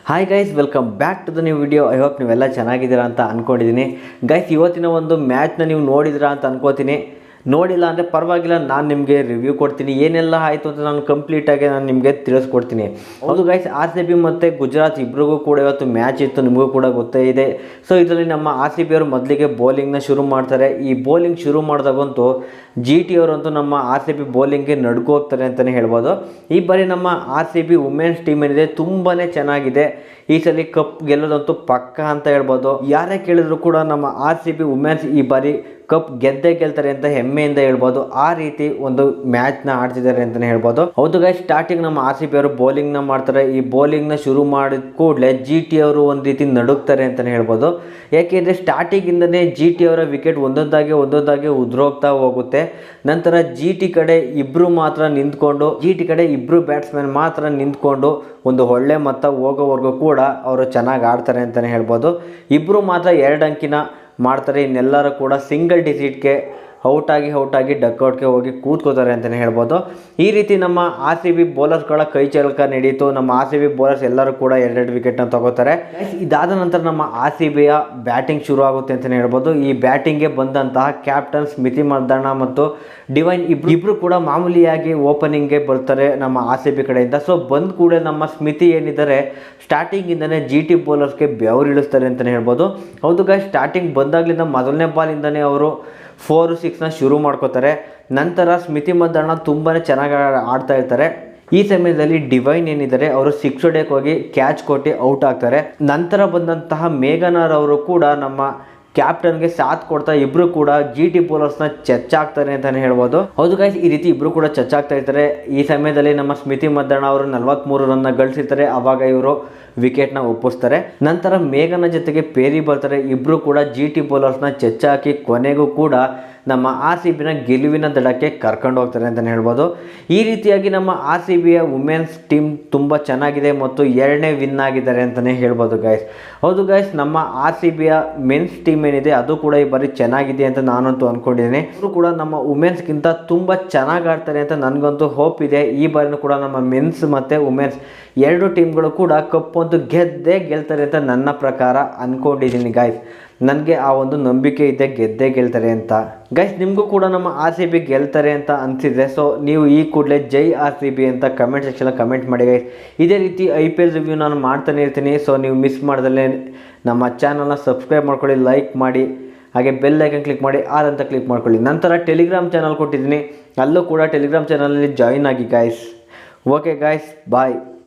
Hi guys, welcome back to the new video. I hope ನೀವೆಲ್ಲ ಚೆನ್ನಾಗಿದ್ದೀರಾ ಅಂತ ಅಂದ್ಕೊಂಡಿದ್ದೀನಿ. ಗೈಸ್, ಇವತ್ತಿನ ಒಂದು ಮ್ಯಾಚ್ನ ನೀವು ನೋಡಿದಿರಾ ಅಂತ ಅನ್ಕೋತೀನಿ. ನೋಡಿಲ್ಲ ಅಂದರೆ ಪರವಾಗಿಲ್ಲ, ನಾನು ನಿಮಗೆ ರಿವ್ಯೂ ಕೊಡ್ತೀನಿ. ಏನೆಲ್ಲ ಆಯಿತು ಅಂತ ನಾನು ಕಂಪ್ಲೀಟಾಗಿ ನಿಮಗೆ ತಿಳಿಸ್ಕೊಡ್ತೀನಿ. ಹೌದು ಗೈಸ್, RCB ಮತ್ತು ಗುಜರಾತ್ ಇಬ್ಬರಿಗೂ ಕೂಡ ಇವತ್ತು ಮ್ಯಾಚ್ ಇತ್ತು, ನಿಮಗೂ ಕೂಡ ಗೊತ್ತೇ ಇದೆ. ಸೊ ಇದರಲ್ಲಿ ನಮ್ಮ RCB ಅವರು ಮೊದಲಿಗೆ ಬೌಲಿಂಗ್ನ ಶುರು ಮಾಡ್ತಾರೆ. ಈ ಬೌಲಿಂಗ್ ಶುರು ಮಾಡಿದಾಗಂತೂ GT ಅವರಂತೂ ನಮ್ಮ RCB ಬೌಲಿಂಗ್ಗೆ ನಡ್ಕೊ ಹೋಗ್ತಾರೆ ಅಂತಲೇ ಹೇಳ್ಬೋದು. ಈ ಬಾರಿ ನಮ್ಮ RCB ವುಮೆನ್ಸ್ ಟೀಮ್ ಏನಿದೆ ತುಂಬಾ ಚೆನ್ನಾಗಿದೆ. ಈ ಸಲ ಕಪ್ ಗೆಲ್ಲೋದಂತೂ ಪಕ್ಕ ಅಂತ ಹೇಳ್ಬೋದು. ಯಾರೇ ಕೇಳಿದ್ರು ಕೂಡ ನಮ್ಮ RCB ವುಮೆನ್ಸ್ ಈ ಬಾರಿ ಕಪ್ ಗೆದ್ದೇ ಗೆಲ್ತಾರೆ ಅಂತ ಹೆಮ್ಮೆಯಿಂದ ಹೇಳ್ಬೋದು. ಆ ರೀತಿ ಒಂದು ಮ್ಯಾಚ್ನ ಆಡ್ತಿದ್ದಾರೆ ಅಂತಲೇ ಹೇಳ್ಬೋದು. ಹೌದು ಗೈಸ್, ಸ್ಟಾರ್ಟಿಂಗ್ ನಮ್ಮ RCB ಅವರು ಬೌಲಿಂಗ್ನ ಮಾಡ್ತಾರೆ. ಈ ಬೌಲಿಂಗ್ನ ಶುರು ಮಾಡಿದ ಕೂಡಲೇ GT ಅವರು ಒಂದು ರೀತಿ ನಡುಗ್ತಾರೆ ಅಂತಲೇ ಹೇಳ್ಬೋದು. ಯಾಕೆಂದರೆ ಸ್ಟಾರ್ಟಿಂಗಿಂದನೇ GT ಅವರ ವಿಕೆಟ್ ಒಂದೊಂದಾಗಿ ಉದುರೋಗ್ತಾ ಹೋಗುತ್ತೆ. ನಂತರ GT ಕಡೆ ಇಬ್ಬರು ಮಾತ್ರ ನಿಂತ್ಕೊಂಡು, GT ಕಡೆ ಇಬ್ಬರು ಬ್ಯಾಟ್ಸ್ಮನ್ ಮಾತ್ರ ನಿಂತ್ಕೊಂಡು ಒಂದು ಒಳ್ಳೆ ಮೊತ್ತ ಹೋಗೋವರೆಗೂ ಕೂಡ ಅವರು ಚೆನ್ನಾಗಿ ಆಡ್ತಾರೆ ಅಂತಲೇ ಹೇಳ್ಬೋದು. ಇಬ್ಬರು ಮಾತ್ರ 2 ಅಂಕಿನ ಮಾಡ್ತಾರೆ, ಇನ್ನೆಲ್ಲರೂ ಕೂಡ ಸಿಂಗಲ್ ಡಿಜಿಟ್ಗೆ ಔಟಾಗಿ ಡಕ್ಔಟ್ಗೆ ಹೋಗಿ ಕೂತ್ಕೋತಾರೆ ಅಂತಲೇ ಹೇಳ್ಬೋದು. ಈ ರೀತಿ ನಮ್ಮ RCB ಬೌಲರ್ಸ್ಗಳ ಕೈ ಚಳಕ ನಡೀತು. ನಮ್ಮ RCB ಬೌಲರ್ಸ್ ಎಲ್ಲರೂ ಕೂಡ 2 ವಿಕೆಟ್ನ ತಗೋತಾರೆ. ಇದಾದ ನಂತರ ನಮ್ಮ RCBಯ ಬ್ಯಾಟಿಂಗ್ ಶುರು ಆಗುತ್ತೆ ಅಂತಲೇ ಹೇಳ್ಬೋದು. ಈ ಬ್ಯಾಟಿಂಗ್ಗೆ ಬಂದಂತಹ ಕ್ಯಾಪ್ಟನ್ ಸ್ಮಿತಿ ಮಂದಣ್ಣ ಮತ್ತು ಡಿವೈನ್ ಇಬ್ಬರು ಕೂಡ ಮಾಮೂಲಿಯಾಗಿ ಓಪನಿಂಗ್ಗೆ ಬರ್ತಾರೆ ನಮ್ಮ RCB ಕಡೆಯಿಂದ. ಸೊ ಬಂದ ಕೂಡ ನಮ್ಮ ಸ್ಮಿತಿ ಏನಿದ್ದಾರೆ ಸ್ಟಾರ್ಟಿಂಗಿಂದನೇ GT ಬೌಲರ್ಸ್ಗೆ ಬೆವರಿಳಿಸ್ತಾರೆ ಅಂತಲೇ ಹೇಳ್ಬೋದು. ಹೌದು ಗಾಯ್ಸ್, ಸ್ಟಾರ್ಟಿಂಗ್ ಬಂದಾಗಲಿಂದ ಮೊದಲನೇ ಬಾಲಿಂದನೇ ಅವರು 4-6ನ ಶುರು ಮಾಡ್ಕೋತಾರೆ. ನಂತರ ಸ್ಮಿತಿ ಮಂದಣ್ಣ ತುಂಬಾ ಚೆನ್ನಾಗಿ ಆಡ್ತಾ ಇರ್ತಾರೆ. ಈ ಸಮಯದಲ್ಲಿ ಡಿವೈನ್ ಏನಿದ್ದಾರೆ ಅವರು 6 ಹೊಡೆಯಕ್ಕೆ ಹೋಗಿ ಕ್ಯಾಚ್ ಕೊಟ್ಟು ಔಟ್ ಆಗ್ತಾರೆ. ನಂತರ ಬಂದಂತಹ ಮೇಘನಾರ್ ಅವರು ಕೂಡ ನಮ್ಮ ಕ್ಯಾಪ್ಟನ್ಗೆ ಸಾಥ್ ಕೊಡ್ತಾ ಇಬ್ಬರು ಕೂಡ GT ಬೌಲರ್ಸ್ನ ಚಚ್ಚಾಗ್ತಾರೆ ಅಂತಲೇ ಹೇಳ್ಬೋದು. ಹೌದು ಗೈಸ್, ಈ ರೀತಿ ಇಬ್ಬರು ಕೂಡ ಚಚ್ಚಾಗ್ತಾ ಇರ್ತಾರೆ. ಈ ಸಮಯದಲ್ಲಿ ನಮ್ಮ ಸ್ಮಿತಿ ಮಂದಣ್ಣ ಅವರು 43 ರನ್ನ ಗಳಿಸಿರ್ತಾರೆ. ಆವಾಗ ಇವರು ವಿಕೆಟ್ನ ಒಪ್ಪಿಸ್ತಾರೆ. ನಂತರ ಮೇಘನ ಜೊತೆಗೆ ಪೇರಿ ಬರ್ತಾರೆ. ಇಬ್ಬರು ಕೂಡ GT ಬೌಲರ್ಸ್ನ ಚೆಚ್ಚಾಕಿ ಕೊನೆಗೂ ಕೂಡ ನಮ್ಮ RCBನ ಗೆಲುವಿನ ದಡಕ್ಕೆ ಕರ್ಕೊಂಡು ಹೋಗ್ತಾರೆ ಅಂತಲೇ ಹೇಳ್ಬೋದು. ಈ ರೀತಿಯಾಗಿ ನಮ್ಮ RCBಯ ವುಮೆನ್ಸ್ ಟೀಮ್ ತುಂಬ ಚೆನ್ನಾಗಿದೆ ಮತ್ತು 2ನೇ ವಿನ್ ಆಗಿದ್ದಾರೆ ಅಂತಲೇ ಹೇಳ್ಬೋದು ಗೈಸ್. ಹೌದು ಗೈಸ್, ನಮ್ಮ RCBಯ ಮೆನ್ಸ್ ಟೀಮ್ ಏನಿದೆ ಅದು ಕೂಡ ಈ ಬಾರಿ ಚೆನ್ನಾಗಿದೆ ಅಂತ ನಾನಂತೂ ಅಂದ್ಕೊಂಡಿದ್ದೀನಿ. ಅವರು ಕೂಡ ನಮ್ಮ ವುಮೆನ್ಸ್ಗಿಂತ ತುಂಬ ಚೆನ್ನಾಗಿ ಆಡ್ತಾರೆ ಅಂತ ನನಗಂತೂ ಹೋಪ್ ಇದೆ. ಈ ಬಾರಿನೂ ಕೂಡ ನಮ್ಮ ಮೆನ್ಸ್ ಮತ್ತು ವುಮೆನ್ಸ್ 2 ಟೀಮ್ಗಳು ಕೂಡ ಕಪ್ಪಂತೂ ಗೆದ್ದೇ ಗೆಲ್ತಾರೆ ಅಂತ ನನ್ನ ಪ್ರಕಾರ ಅಂದ್ಕೊಂಡಿದ್ದೀನಿ ಗೈಸ್. ನನಗೆ ಆ ಒಂದು ನಂಬಿಕೆ ಇದೆ, ಗೆದ್ದೇ ಗೆಲ್ತಾರೆ ಅಂತ. ಗೈಸ್, ನಿಮಗೂ ಕೂಡ ನಮ್ಮ RCB ಗೆಲ್ತಾರೆ ಅಂತ ಅನಿಸಿದೆ. ಸೊ ನೀವು ಈ ಕೂಡಲೇ ಜೈ RCB ಅಂತ ಕಮೆಂಟ್ ಸೆಕ್ಷನಲ್ಲಿ ಕಮೆಂಟ್ ಮಾಡಿ ಗೈಸ್. ಇದೇ ರೀತಿ IPL ರಿವ್ಯೂ ನಾನು ಮಾಡ್ತಾನೆ ಇರ್ತೀನಿ. ಸೊ ನೀವು ಮಿಸ್ ಮಾಡ್ದಲೇ ನಮ್ಮ ಚಾನಲ್ನ ಸಬ್ಸ್ಕ್ರೈಬ್ ಮಾಡ್ಕೊಳ್ಳಿ, ಲೈಕ್ ಮಾಡಿ, ಹಾಗೆ ಬೆಲ್ ಐಕನ್ ಕ್ಲಿಕ್ ಮಾಡಿ ಆಲ್ ಅಂತ ಕ್ಲಿಕ್ ಮಾಡ್ಕೊಳ್ಳಿ. ನಂತರ ಟೆಲಿಗ್ರಾಮ್ ಚಾನಲ್ ಕೊಟ್ಟಿದ್ದೀನಿ, ಅಲ್ಲೂ ಕೂಡ ಟೆಲಿಗ್ರಾಮ್ ಚಾನಲಲ್ಲಿ ಜಾಯಿನ್ ಆಗಿ ಗೈಸ್. ಓಕೆ ಗೈಸ್, ಬಾಯ್.